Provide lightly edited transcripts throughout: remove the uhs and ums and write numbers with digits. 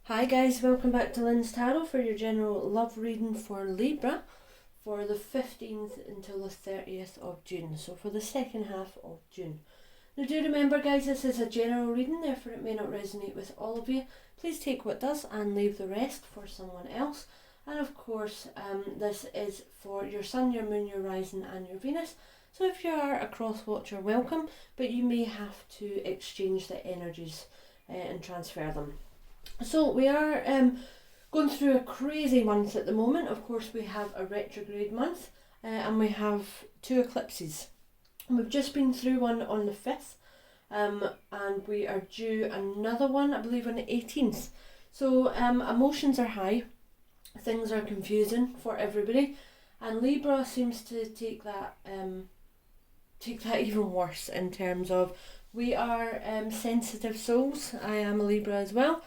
Hi guys, welcome back to Lynz Tarot for your general love reading for Libra for the 15th until the 30th of June, so for the second half of June. Now do remember guys, this is a general reading, therefore it may not resonate with all of you. Please take what does and leave the rest for someone else. And of course, this is for your Sun, your Moon, your Rising and your Venus. So if you are a cross watcher, welcome, but you may have to exchange the energies and transfer them. So we are going through a crazy month at the moment. Of course we have a retrograde month and we have two eclipses. We've just been through one on the 5th and we are due another one, I believe, on the 18th. So emotions are high, things are confusing for everybody, and Libra seems to take that even worse in terms of we are sensitive souls. I am a Libra as well.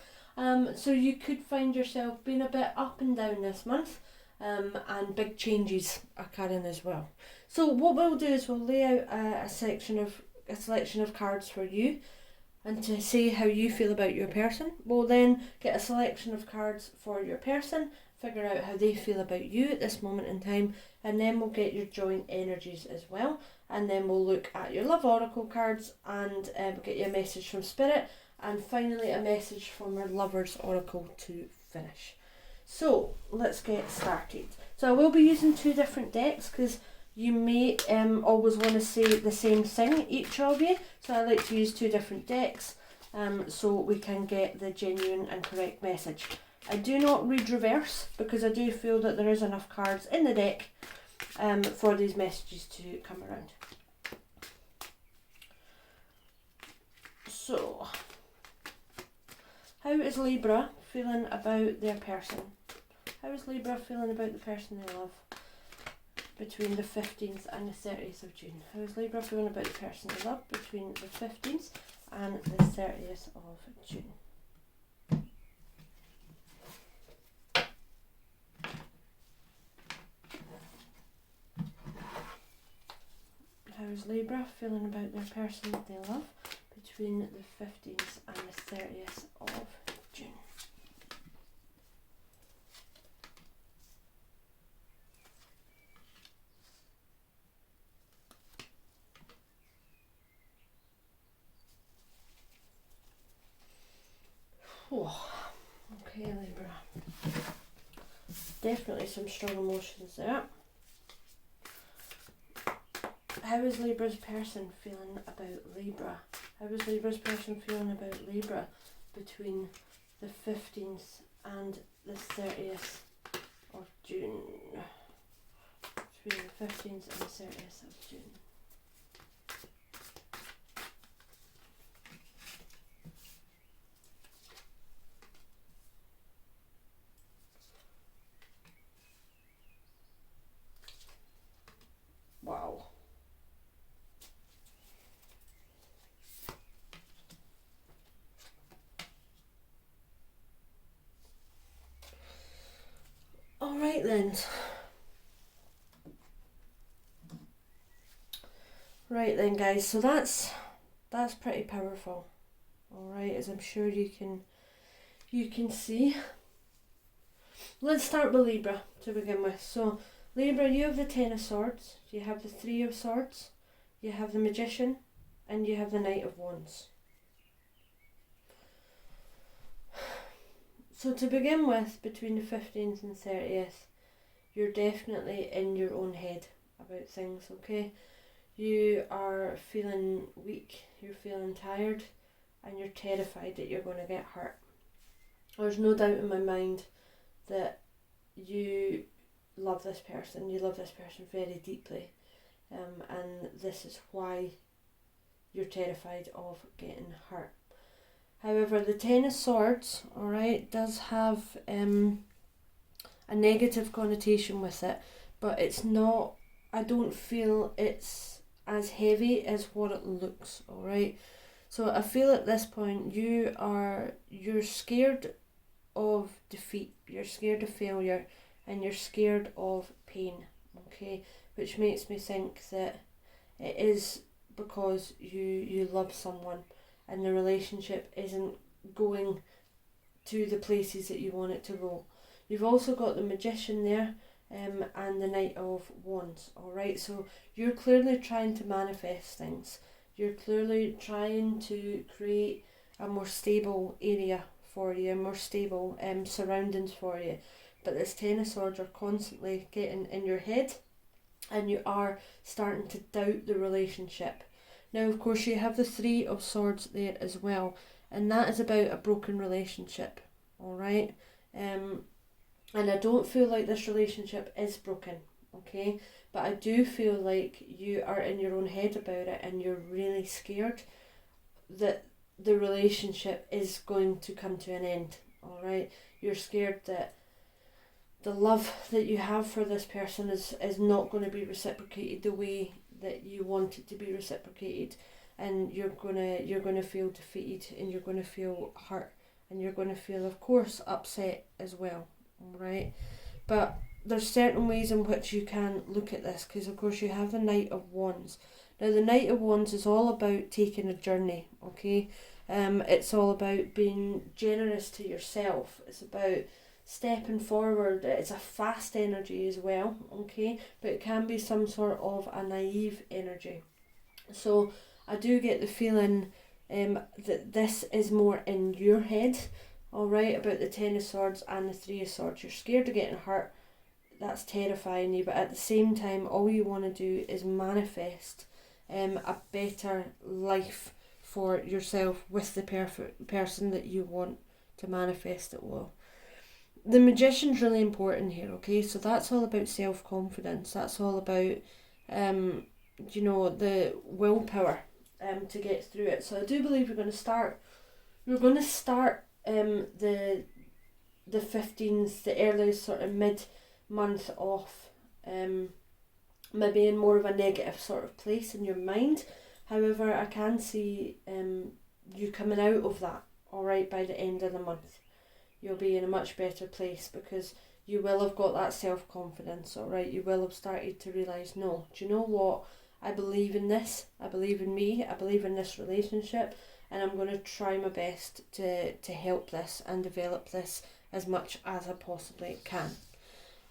So you could find yourself being a bit up and down this month and big changes occurring as well. So what we'll do is we'll lay out a selection of cards for you and to see how you feel about your person. We'll then get a selection of cards for your person, figure out how they feel about you at this moment in time, and then we'll get your joint energies as well, and then we'll look at your love oracle cards and get you a message from Spirit, and finally a message from our Lovers Oracle to finish. So let's get started. So I will be using two different decks because you may always want to say the same thing, each of you. So I like to use two different decks so we can get the genuine and correct message. I do not read reverse because I do feel that there is enough cards in the deck for these messages to come around. So, how is Libra feeling about their person? How is Libra feeling about the person they love between the 15th and the 30th of June? How is Libra feeling about the person they love between the 15th and the 30th of June? How is Libra feeling about their person that they love between the 15th and the 30th of June? Oh, okay, Libra. Definitely some strong emotions there. How is Libra's person feeling about Libra? How is Libra's person feeling about Libra between the 15th and the 30th of June? Between the 15th and the 30th of June. Wow. Alright then. Right then guys, so that's pretty powerful. Alright, as I'm sure you can see. Let's start with Libra to begin with. So Libra, you have the 10 of Swords, you have the 3 of Swords, you have the Magician, and you have the Knight of Wands. So to begin with, between the 15th and 30th, you're definitely in your own head about things, okay? You are feeling weak, you're feeling tired, and you're terrified that you're going to get hurt. There's no doubt in my mind that you love this person, very deeply, and this is why you're terrified of getting hurt. However, the 10 of Swords, alright, does have a negative connotation with it, but it's not, I don't feel it's as heavy as what it looks, alright? So I feel at this point you're scared of defeat, you're scared of failure, and you're scared of pain, okay? Which makes me think that it is because you love someone and the relationship isn't going to the places that you want it to roll. You've also got the Magician there, and the Knight of Wands. Alright, so you're clearly trying to manifest things. You're clearly trying to create a more stable area for you, more stable surroundings for you. But this Ten of Swords are constantly getting in your head, and you are starting to doubt the relationship. Now, of course, you have the Three of Swords there as well, and that is about a broken relationship. Alright, and I don't feel like this relationship is broken, okay? But I do feel like you are in your own head about it, and you're really scared that the relationship is going to come to an end, alright? You're scared that the love that you have for this person is not going to be reciprocated the way that you want it to be reciprocated, and you're gonna feel defeated, and you're going to feel hurt, and you're going to feel, of course, upset as well, alright? But there's certain ways in which you can look at this, because of course you have the Knight of Wands. Now the Knight of Wands is all about taking a journey, okay? It's all about being generous to yourself. It's about stepping forward. It's a fast energy as well, okay? But it can be some sort of a naive energy. So I do get the feeling that this is more in your head, alright, about the Ten of Swords and the Three of Swords. You're scared of getting hurt. That's terrifying you, but at the same time, all you want to do is manifest a better life for yourself with the perfect person that you want to manifest it with. The Magician's really important here, okay? So that's all about self-confidence. That's all about, the willpower to get through it. So I do believe you're going to start the 15th, the earliest sort of mid-month off, maybe in more of a negative sort of place in your mind. However, I can see you coming out of that, alright, by the end of the month. You'll be in a much better place, because you will have got that self-confidence, alright? You will have started to realise, no, do you know what? I believe in this, I believe in me, I believe in this relationship, and I'm going to try my best to help this and develop this as much as I possibly can.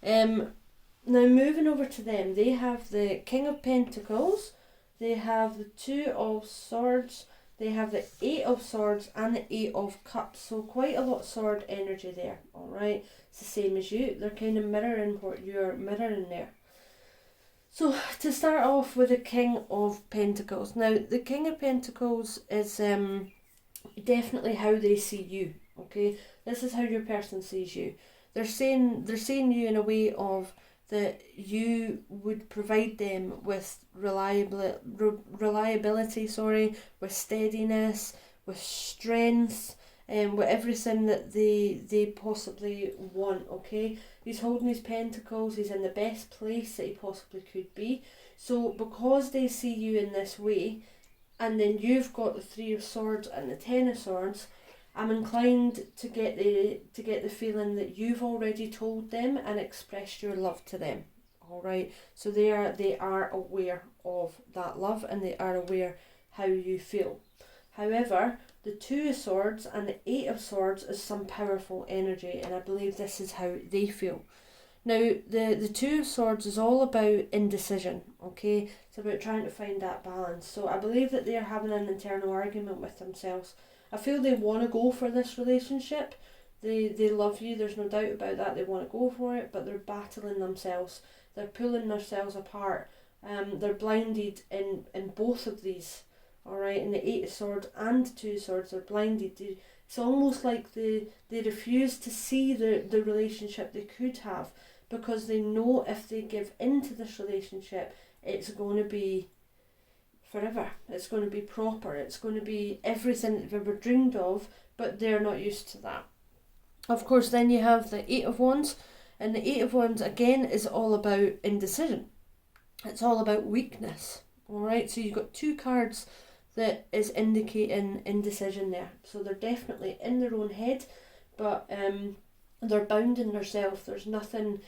Now moving over to them, they have the King of Pentacles, they have the Two of Swords, they have the Eight of Swords and the Eight of Cups. So quite a lot of sword energy there, alright? It's the same as you. They're kind of mirroring what you're mirroring there. So to start off with the King of Pentacles. Now the King of Pentacles is definitely how they see you, okay? This is how your person sees you. They're seeing you in a way of that you would provide them with reliability, with steadiness, with strength, with everything that they possibly want, okay? He's holding his pentacles, he's in the best place that he possibly could be. So because they see you in this way, and then you've got the Three of Swords and the Ten of Swords, I'm inclined to get the feeling that you've already told them and expressed your love to them. Alright, so they are aware of that love, and they are aware how you feel. However, the Two of Swords and the Eight of Swords is some powerful energy, and I believe this is how they feel. Now, the Two of Swords is all about indecision, okay? It's about trying to find that balance. So I believe that they are having an internal argument with themselves. I feel they want to go for this relationship. They love you, there's no doubt about that. They want to go for it, but they're battling themselves. They're pulling themselves apart. They're blinded in both of these. Alright, in the Eight of Swords and Two of Swords, they're blinded. It's almost like they refuse to see the relationship they could have, because they know if they give into this relationship, it's going to be forever. It's going to be proper. It's going to be everything that they've ever dreamed of, but they're not used to that. Of course, then you have the Eight of Wands, and the Eight of Wands again is all about indecision. It's all about weakness. Alright, so you've got two cards that is indicating indecision there. So they're definitely in their own head, but they're bound in themselves. There's nothing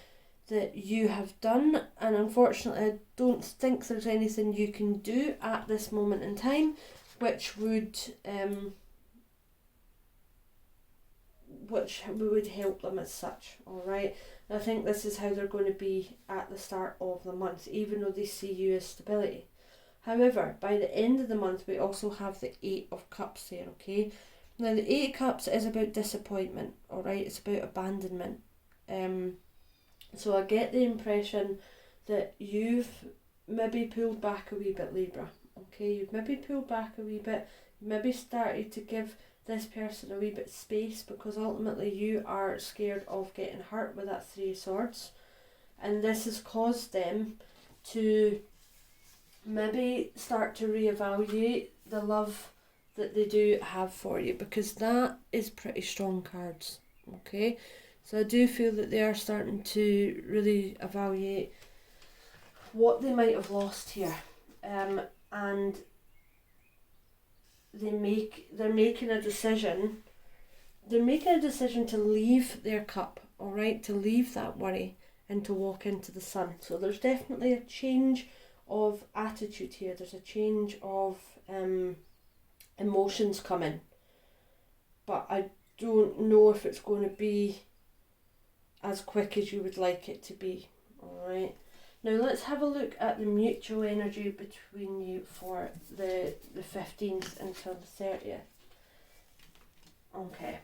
that you have done, and unfortunately I don't think there's anything you can do at this moment in time which would which would help them as such, alright? I think this is how they're going to be at the start of the month, even though they see you as stability. However, by the end of the month, we also have the 8 of Cups there, okay? Now, the 8 of Cups is about disappointment, alright? It's about abandonment. So I get the impression that you've maybe pulled back a wee bit, Libra, okay? You've maybe pulled back a wee bit, maybe started to give this person a wee bit space, because ultimately you are scared of getting hurt with that 3 of Swords, and this has caused them to maybe start to reevaluate the love that they do have for you, because that is pretty strong cards, okay? So I do feel that they are starting to really evaluate what they might have lost here, and they're making a decision. They're making a decision to leave their cup, all right, to leave that worry and to walk into the sun. So there's definitely a change of attitude here. There's a change of emotions coming, but I don't know if it's going to be as quick as you would like it to be, all right? Now let's have a look at the mutual energy between you for the 15th until the 30th. Okay.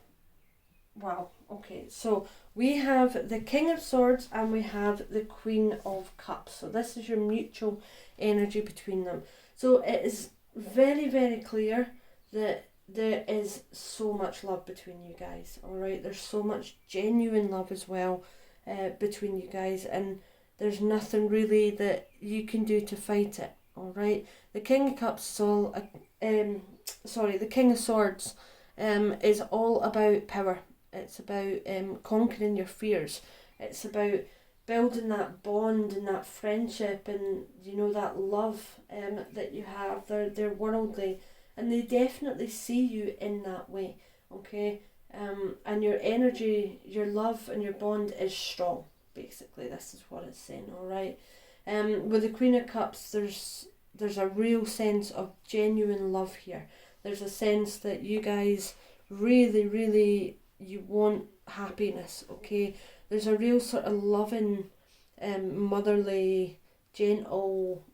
Wow. Okay. So we have the King of Swords and we have the Queen of Cups. So this is your mutual energy between them. So it is very, very clear that there is so much love between you guys. Alright. There's so much genuine love as well between you guys, and there's nothing really that you can do to fight it, alright? The King of Cups is all, the King of Swords is all about power. It's about conquering your fears. It's about building that bond and that friendship and, you know, that love that you have. They're worldly, and they definitely see you in that way, okay? And your energy, your love and your bond is strong. Basically, this is what it's saying, alright? With the Queen of Cups, there's a real sense of genuine love here. There's a sense that you guys really, really, you want happiness, okay? There's a real sort of loving, motherly, gentle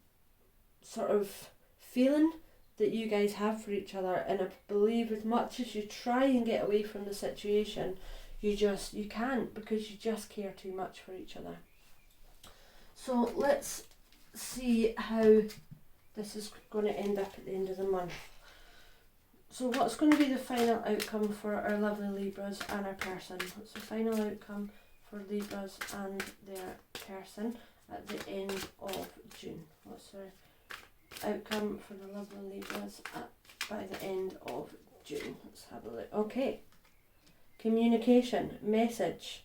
sort of feeling that you guys have for each other, and I believe as much as you try and get away from the situation, you can't, because you just care too much for each other. So let's see how this is going to end up at the end of the month. So what's going to be the final outcome for our lovely Libras and our person? What's the final outcome for Libras and their person at the end of June? What's their outcome for the lovely Libras by the end of June? Let's have a look. Okay. Communication, message.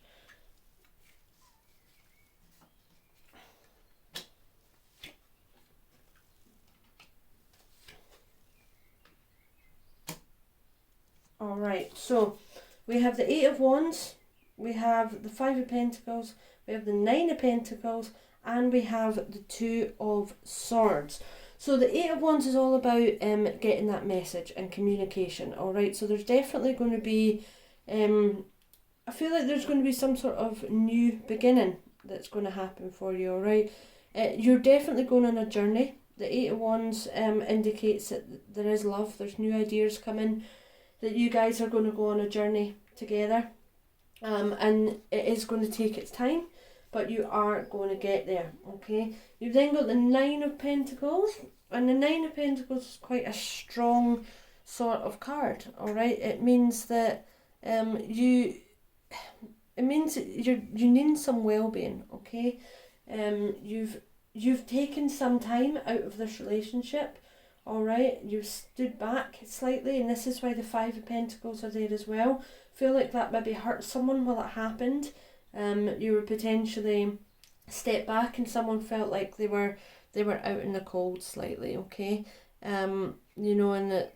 Alright, so we have the 8 of Wands, we have the 5 of Pentacles, we have the 9 of Pentacles, and we have the 2 of Swords. So the 8 of Wands is all about getting that message and communication, alright? So there's definitely going to be I feel like there's going to be some sort of new beginning that's going to happen for you, alright? You're definitely going on a journey. The 8 of Wands indicates that there is love, there's new ideas coming, that you guys are going to go on a journey together. And it is going to take its time, but you are going to get there, okay? You've then got the 9 of Pentacles, and the 9 of Pentacles is quite a strong sort of card, alright? It means that you need some well-being, okay? You've taken some time out of this relationship, alright? You've stood back slightly, and this is why the 5 of Pentacles are there as well. Feel like that maybe hurt someone while it happened. You were potentially stepped back and someone felt like they were out in the cold slightly, okay? You know, and that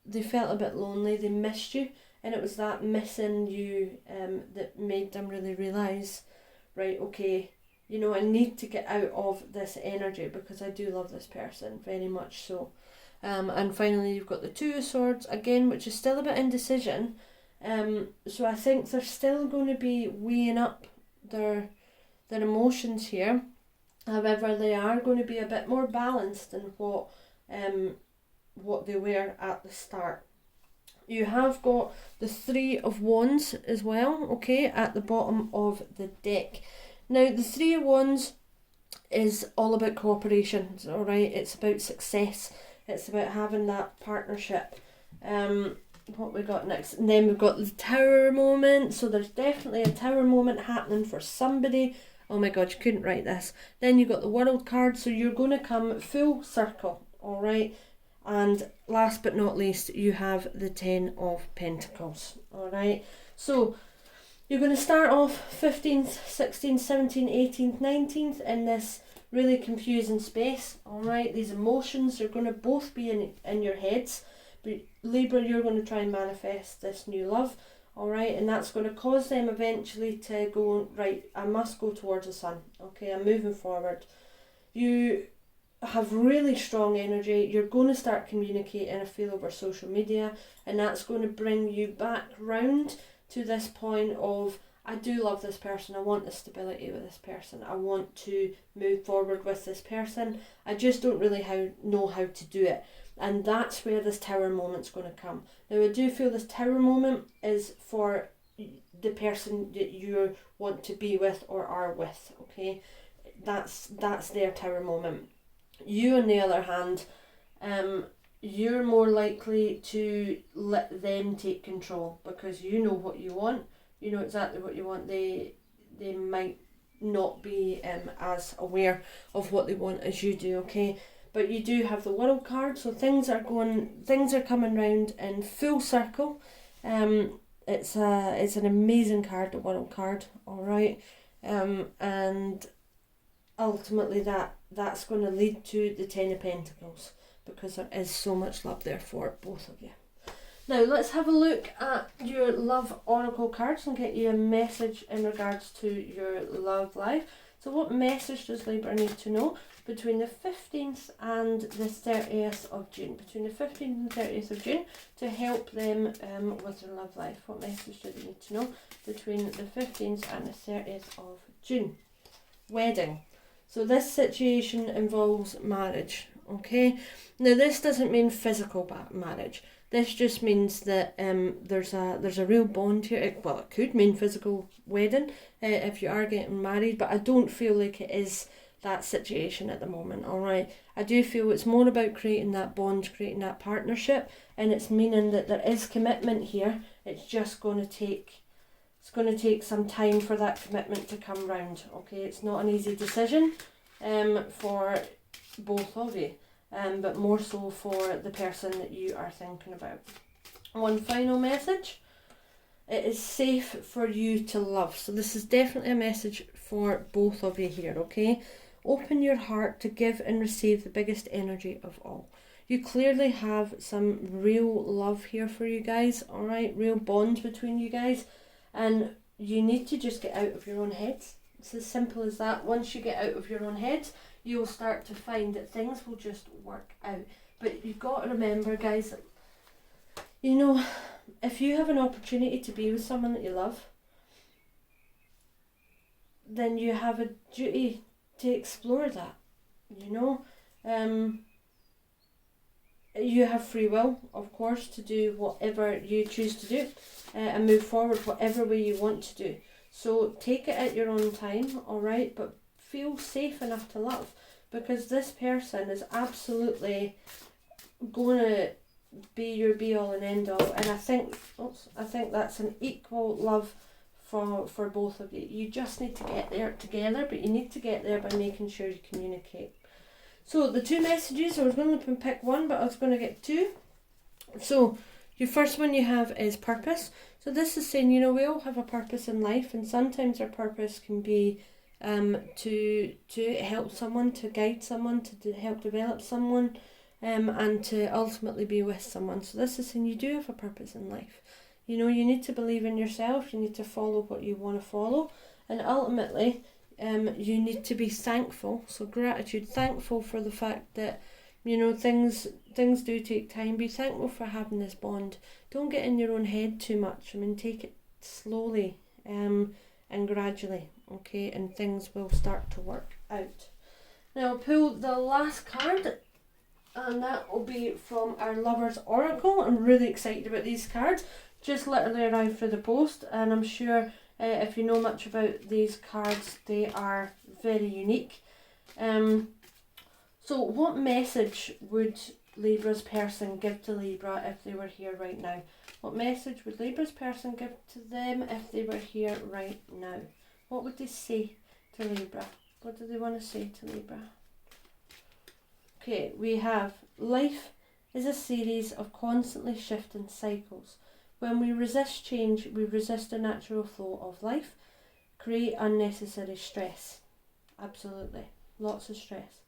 they felt a bit lonely, they missed you. And it was that missing you that made them really realise, right, okay, you know, I need to get out of this energy because I do love this person, very much so. And finally you've got the 2 of Swords, again, which is still a bit indecision, So I think they're still going to be weighing up their emotions here. However, they are going to be a bit more balanced than what they were at the start. You have got the Three of Wands as well, okay, at the bottom of the deck. Now, the Three of Wands is all about cooperation, alright? It's about success. It's about having that partnership. What we got next? And then we've got the Tower moment. So there's definitely a Tower moment happening for somebody. Oh my god, you couldn't write this. Then you got the World card, so you're going to come full circle, alright? And last but not least, you have the Ten of Pentacles, alright? So you're going to start off 15th, 16th, 17th, 18th, 19th in this really confusing space, alright? These emotions are going to both be in your heads. But Libra, you're going to try and manifest this new love, alright? And that's going to cause them eventually to go, right, I must go towards the sun, okay? I'm moving forward. You have really strong energy. You're going to start communicating, I feel, over social media, and that's going to bring you back round to this point of, I do love this person, I want the stability with this person, I want to move forward with this person, I just don't really know how to do it. And that's where this Tower moment's going to come. Now, I do feel this Tower moment is for the person that you want to be with or are with, okay? That's their Tower moment. You, on the other hand, you're more likely to let them take control because you know what you want. You know exactly what you want. They might not be as aware of what they want as you do, okay? But you do have the World card, so things are coming round in full circle. It's an amazing card, the World card, alright? And ultimately that's going to lead to the Ten of Pentacles because there is so much love there for both of you. Now let's have a look at your love oracle cards and get you a message in regards to your love life. So what message does Libra need to know between the 15th and the 30th of June? Between the 15th and 30th of June to help them with their love life. What message do they need to know between the 15th and the 30th of June? Wedding. So this situation involves marriage, okay? Now this doesn't mean physical marriage. This just means that there's a real bond here. It could mean physical wedding if you are getting married, but I don't feel like it is that situation at the moment, alright? I do feel it's more about creating that bond, creating that partnership, and it's meaning that there is commitment here. It's just going to take some time for that commitment to come round, okay? It's not an easy decision for both of you. But more so for the person that you are thinking about. One final message. It is safe for you to love. So this is definitely a message for both of you here, okay? Open your heart to give and receive the biggest energy of all. You clearly have some real love here for you guys, alright? Real bonds between you guys. And you need to just get out of your own heads. It's as simple as that. Once you get out of your own heads, you'll start to find that things will just work out. But you've got to remember, guys, that, you know, if you have an opportunity to be with someone that you love, then you have a duty to explore that, you know. You have free will, of course, to do whatever you choose to do and move forward whatever way you want to do. So take it at your own time, alright, but feel safe enough to love, because this person is absolutely going to be your be all and end all, and I think that's an equal love for both of you. You just need to get there together, but you need to get there by making sure you communicate. So the two messages, I was going to pick one, but I was going to get two. So your first one you have is purpose. So this is saying, you know, we all have a purpose in life, and sometimes our purpose can be to help someone, to guide someone, to help develop someone, and to ultimately be with someone. So this is saying you do have a purpose in life. You know, you need to believe in yourself, you need to follow what you want to follow, and ultimately you need to be thankful. So gratitude, thankful for the fact that You know, things do take time. Be thankful for having this bond. Don't get in your own head too much. I mean, take it slowly and gradually, okay, and things will start to work out. Now I'll pull the last card, and that will be from our Lovers Oracle. I'm really excited about these cards. Just literally arrived through the post, and I'm sure if you know much about these cards, they are very unique. So what message would Libra's person give to Libra if they were here right now? What message would Libra's person give to them if they were here right now? What would they say to Libra? What do they want to say to Libra? Okay, we have life is a series of constantly shifting cycles. When we resist change, we resist the natural flow of life, create unnecessary stress. Absolutely, lots of stress.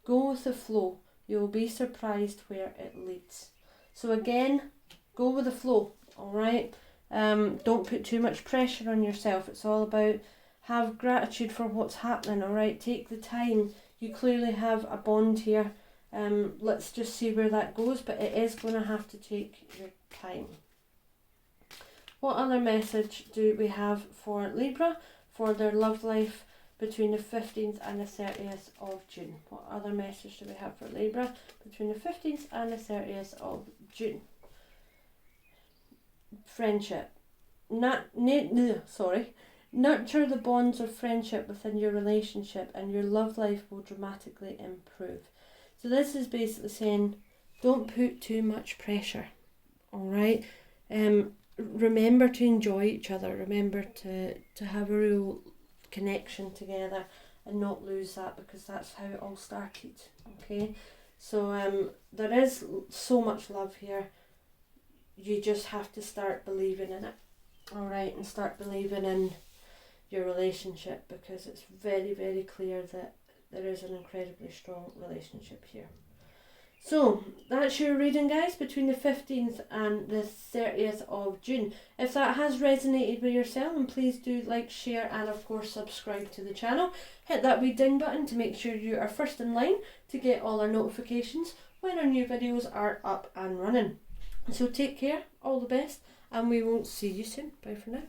Go with the flow. You'll be surprised where it leads. So again, go with the flow, alright? Don't put too much pressure on yourself. It's all about have gratitude for what's happening, alright? Take the time. You clearly have a bond here. Let's just see where that goes, but it is going to have to take your time. What other message do we have for Libra for their love life between the 15th and the 30th of June? What other message do we have for Libra between the 15th and the 30th of June? Friendship. Nurture the bonds of friendship within your relationship and your love life will dramatically improve. So this is basically saying don't put too much pressure, alright? Remember to enjoy each other. Remember to have a real connection together and not lose that, because that's how it all started, okay? So there is so much love here. You just have to start believing in it, alright, and start believing in your relationship, because it's very, very clear that there is an incredibly strong relationship here. So that's your reading, guys, between the 15th and the 30th of June. If that has resonated with yourself, then please do like, share, and of course subscribe to the channel. Hit that wee ding button to make sure you are first in line to get all our notifications when our new videos are up and running. So take care, all the best, and we will see you soon. Bye for now.